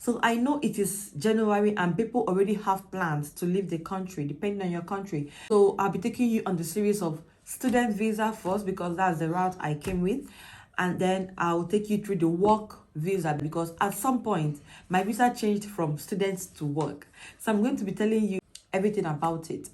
So I know it is January and people already have plans to leave the country, depending on your country. So I'll be taking you on the series of student visa first, because that's the route I came with. And then I'll take you through the work visa, because at some point my visa changed from students to work. So I'm going to be telling you everything about it.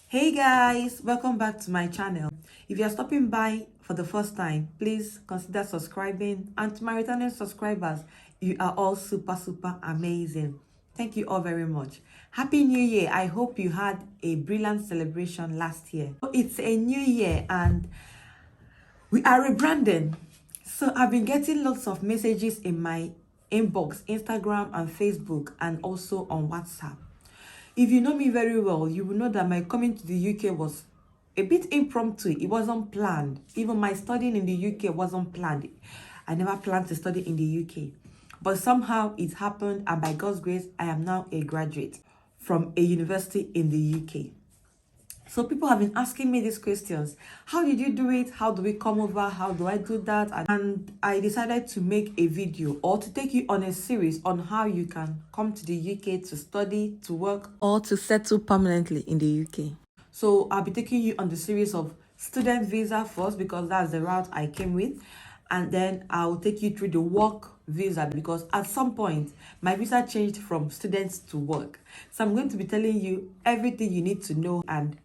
Hey guys, welcome back to my channel. If you're stopping by for the first time, please consider subscribing, and to my returning subscribers, you are all super amazing. Thank you all very much. Happy New Year. I hope you had a brilliant celebration last year. It's a new year and we are rebranding. So I've been getting lots of messages in my inbox, Instagram and Facebook, and also on WhatsApp. If you know me very well, you will know that my coming to the UK was a bit impromptu. It wasn't planned. Even my studying in the UK wasn't planned. I never planned to study in the UK. But somehow it happened, and by God's grace, I am now a graduate from a university in the UK. So people have been asking me these questions. How did you do it? How do we come over? How do I do that? And I decided to make a video, or to take you on a series on how you can come to the UK to study, to work, or to settle permanently in the UK. So I'll be taking you on the series of student visa first, because that's the route I came with. And then I'll take you through the work visa, because at some point my visa changed from students to work. So I'm going to be telling you everything you need to know and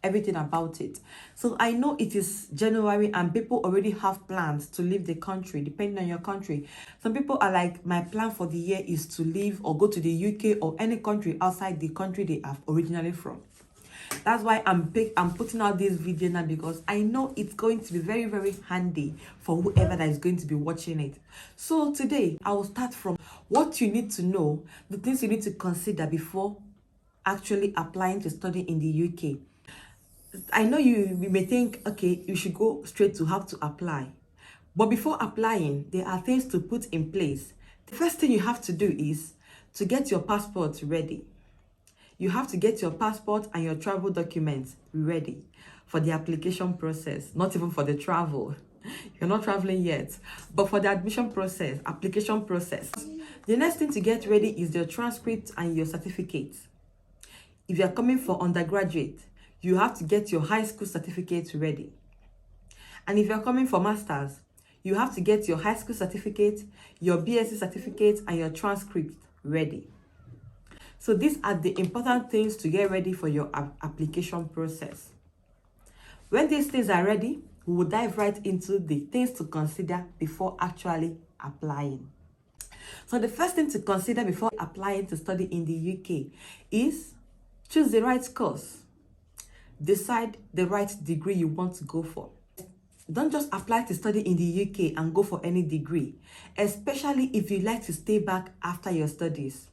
everything about it. So I know it is January and people already have plans to leave the country, depending on your country. Some people are like, my plan for the year is to leave or go to the UK or any country outside the country they are originally from. That's why I'm putting out this video now, because I know it's going to be very handy for whoever that is going to be watching it. So today I will start from what you need to know, the things you need to consider before actually applying to study in the UK. I know you may think, okay, you should go straight to how to apply. But before applying, there are things to put in place. The first thing you have to do is to get your passport ready. You have to get your passport and your travel documents ready for the application process, not even for the travel. You're not traveling yet, but for the admission process, application process. The next thing to get ready is your transcript and your certificate. If you're coming for undergraduate, you have to get your high school certificate ready. And if you're coming for masters, you have to get your high school certificate, your BSc certificate, and your transcript ready. So these are the important things to get ready for your application process. When these things are ready, we will dive right into the things to consider before actually applying. So the first thing to consider before applying to study in the UK is choose the right course. Decide the right degree you want to go for. Don't just apply to study in the UK and go for any degree, especially if you like to stay back after your studies.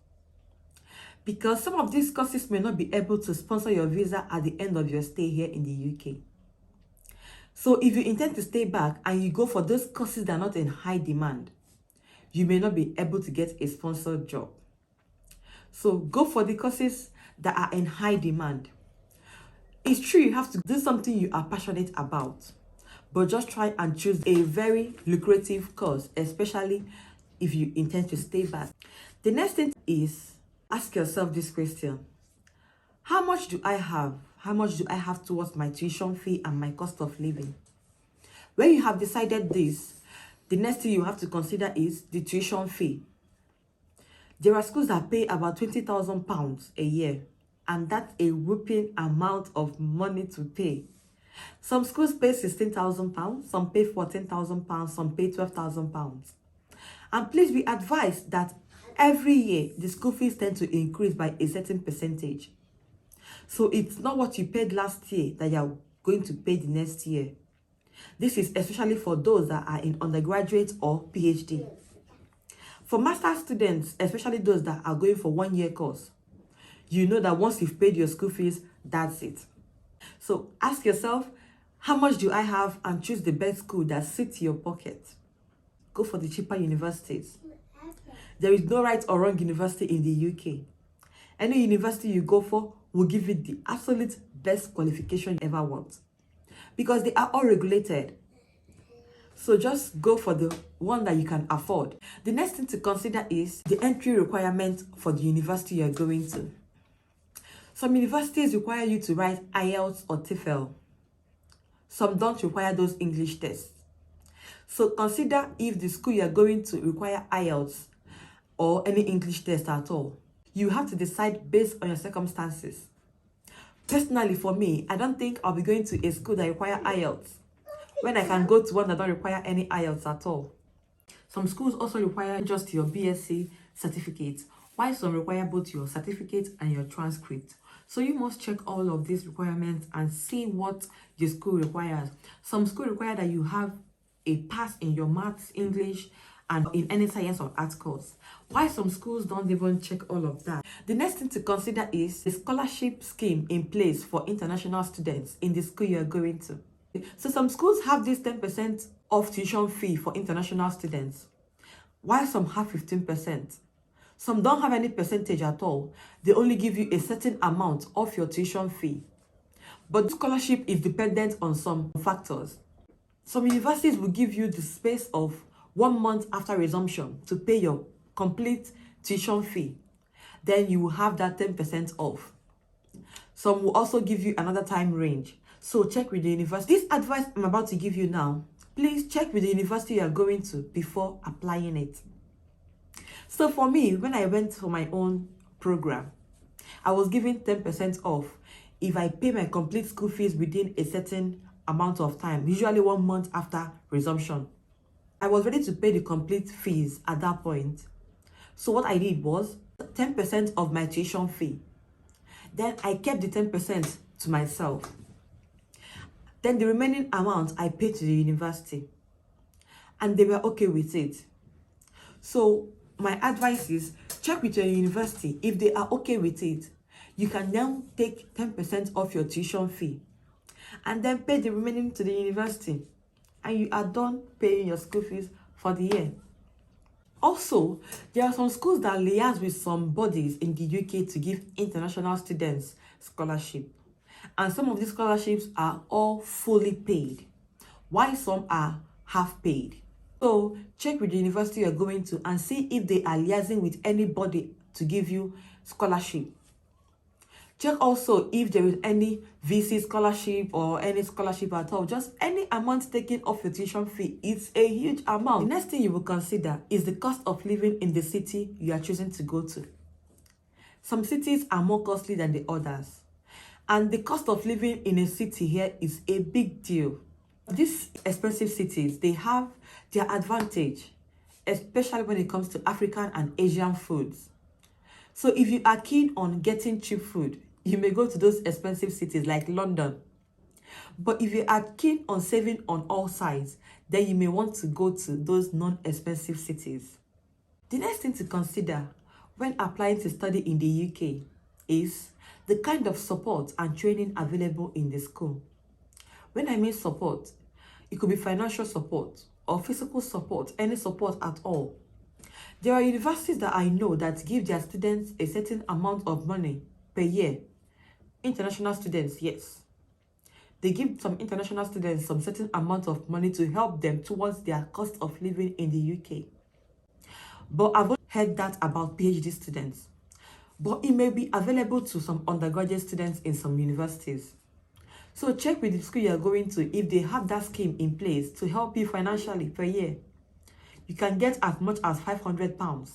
Because some of these courses may not be able to sponsor your visa at the end of your stay here in the UK. So if you intend to stay back and you go for those courses that are not in high demand, you may not be able to get a sponsored job. So go for the courses that are in high demand. It's true you have to do something you are passionate about, but just try and choose a very lucrative course, especially if you intend to stay back. The next thing is, ask yourself this question: how much do I have? How much do I have towards my tuition fee and my cost of living? When you have decided this, the next thing you have to consider is the tuition fee. There are schools that pay about £20,000 a year, and that's a whooping amount of money to pay. Some schools pay £16,000, some pay £14,000, some pay £12,000. And please be advised that every year the school fees tend to increase by a certain percentage. So it's not what you paid last year that you're going to pay the next year. This is especially for those that are in undergraduate or PhD. For master students, especially those that are going for 1-year course, you know that once you've paid your school fees, that's it. So ask yourself, how much do I have, and choose the best school that suits your pocket. Go for the cheaper universities. There is no right or wrong university in the UK. Any university you go for will give you the absolute best qualification you ever want, because they are all regulated. So just go for the one that you can afford. The next thing to consider is the entry requirement for the university you're going to. Some universities require you to write IELTS or TOEFL. Some don't require those English tests. So consider if the school you're going to require IELTS or any English test at all. You have to decide based on your circumstances. Personally, for me, I don't think I'll be going to a school that require IELTS when I can go to one that don't require any IELTS at all. Some schools also require just your BSc certificate, while some require both your certificate and your transcript. So you must check all of these requirements and see what your school requires. Some schools require that you have a pass in your maths, English, and in any science or art course, while some schools don't even check all of that. The next thing to consider is the scholarship scheme in place for international students in the school you're going to. So some schools have this 10% off tuition fee for international students, while some have 15%. Some don't have any percentage at all. They only give you a certain amount of your tuition fee. But the scholarship is dependent on some factors. Some universities will give you the space of 1 month after resumption to pay your complete tuition fee. Then you will have that 10% off. Some will also give you another time range. So check with the university. This advice I'm about to give you now, please check with the university you are going to before applying it. So for me, when I went for my own program, I was given 10% off if I pay my complete school fees within a certain amount of time, usually 1 month after resumption. I was ready to pay the complete fees at that point. So what I did was 10% of my tuition fee. Then I kept the 10% to myself. Then the remaining amount I paid to the university. And they were okay with it. So my advice is check with your university. If they are okay with it, you can now take 10% off your tuition fee and then pay the remaining to the university. And you are done paying your school fees for the year. Also, there are some schools that liaise with some bodies in the UK to give international students scholarship. And some of these scholarships are all fully paid, while some are half paid. So check with the university you're going to and see if they are liaising with anybody to give you scholarship. Check also if there is any VC scholarship or any scholarship at all. Just any amount taken off your tuition fee. It's a huge amount. The next thing you will consider is the cost of living in the city you are choosing to go to. Some cities are more costly than the others. And the cost of living in a city here is a big deal. These expensive cities, they have their advantage, especially when it comes to African and Asian foods. So if you are keen on getting cheap food, you may go to those expensive cities like London. But if you are keen on saving on all sides, then you may want to go to those non-expensive cities. The next thing to consider when applying to study in the UK is the kind of support and training available in the school. When I mean support, it could be financial support or physical support, any support at all. There are universities that I know that give their students a certain amount of money per year. International students, yes. They give some international students some certain amount of money to help them towards their cost of living in the UK. But I've only heard that about PhD students. But it may be available to some undergraduate students in some universities. So check with the school you're going to if they have that scheme in place to help you financially per year. You can get as much as £500.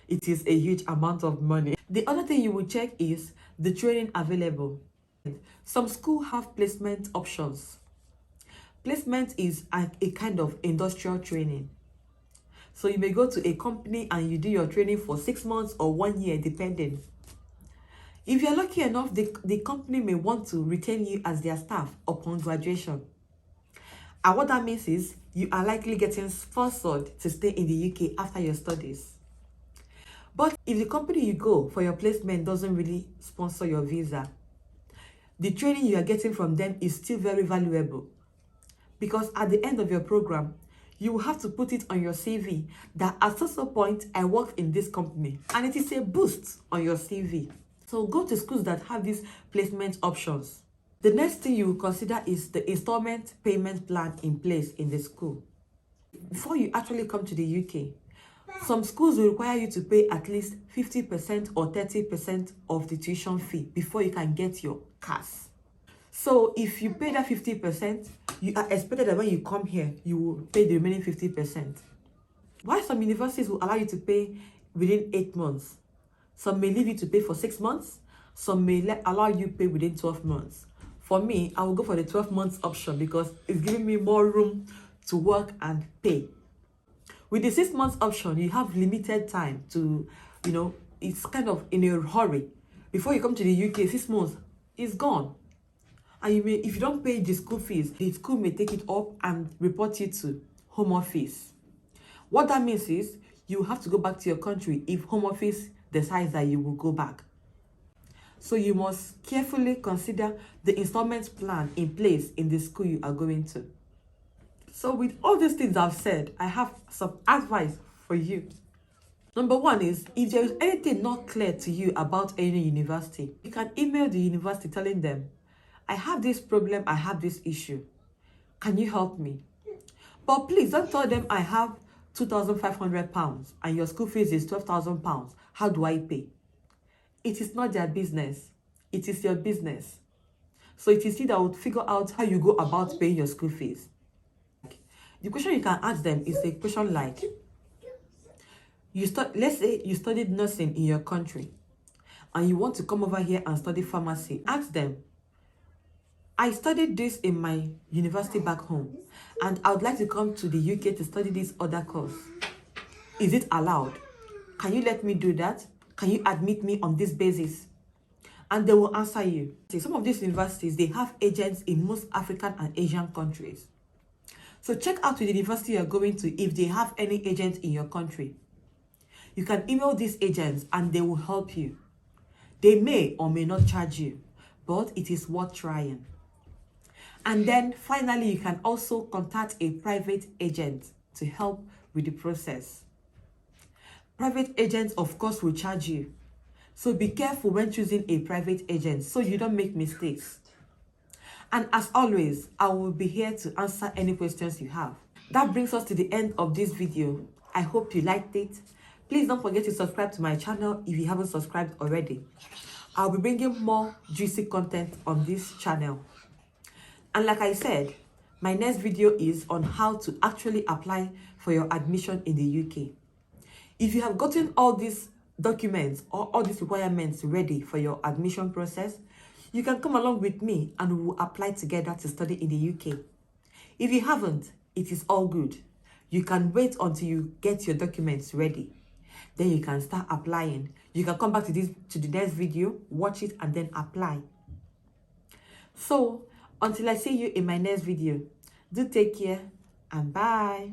It is a huge amount of money. The other thing you will check is the training available. Some schools have placement options. Placement is a kind of industrial training. So you may go to a company and you do your training for 6 months or 1 year, depending. If you're lucky enough, the company may want to retain you as their staff upon graduation. And what that means is you are likely getting sponsored to stay in the UK after your studies. But if the company you go for your placement doesn't really sponsor your visa, the training you are getting from them is still very valuable. Because at the end of your program, you will have to put it on your CV that at some point I worked in this company, and it is a boost on your CV. So go to schools that have these placement options. The next thing you will consider is the installment payment plan in place in the school. Before you actually come to the UK, some schools will require you to pay at least 50% or 30% of the tuition fee before you can get your CAS. So if you pay that 50%, you are expected that when you come here, you will pay the remaining 50%. Why some universities will allow you to pay within 8 months? Some may leave you to pay for 6 months. Some may allow you to pay within 12 months. For me, I will go for the 12 months option because it's giving me more room to work and pay. With the 6 months option, you have limited time to, it's kind of in a hurry. Before you come to the UK, 6 months is gone. And if you don't pay the school fees, the school may take it up and report you to Home Office. What that means is you have to go back to your country if Home Office decides that you will go back. So you must carefully consider the installment plan in place in the school you are going to. So with all these things I've said, I have some advice for you. Number one is, if there is anything not clear to you about any university, you can email the university telling them, I have this problem, I have this issue. Can you help me? But please don't tell them I have £2,500 and your school fees is £12,000. How do I pay? It is not their business. It is your business. So it is you that would figure out how you go about paying your school fees. The question you can ask them is a question like, let's say you studied nursing in your country and you want to come over here and study pharmacy. Ask them, I studied this in my university back home and I would like to come to the UK to study this other course. Is it allowed? Can you let me do that? Can you admit me on this basis? And they will answer you. Some of these universities, they have agents in most African and Asian countries. So check out with the university you're going to if they have any agents in your country. You can email these agents and they will help you. They may or may not charge you, but it is worth trying. And then finally, you can also contact a private agent to help with the process. Private agents, of course, will charge you. So be careful when choosing a private agent so you don't make mistakes. And as always, I will be here to answer any questions you have. That brings us to the end of this video. I hope you liked it. Please don't forget to subscribe to my channel if you haven't subscribed already. I'll be bringing more juicy content on this channel. And like I said, my next video is on how to actually apply for your admission in the UK. If you have gotten all these documents or all these requirements ready for your admission process, you can come along with me and we will apply together to study in the UK. If you haven't, it is all good. You can wait until you get your documents ready. Then you can start applying. You can come back to the next video, watch it, and then apply. So, until I see you in my next video, do take care and bye.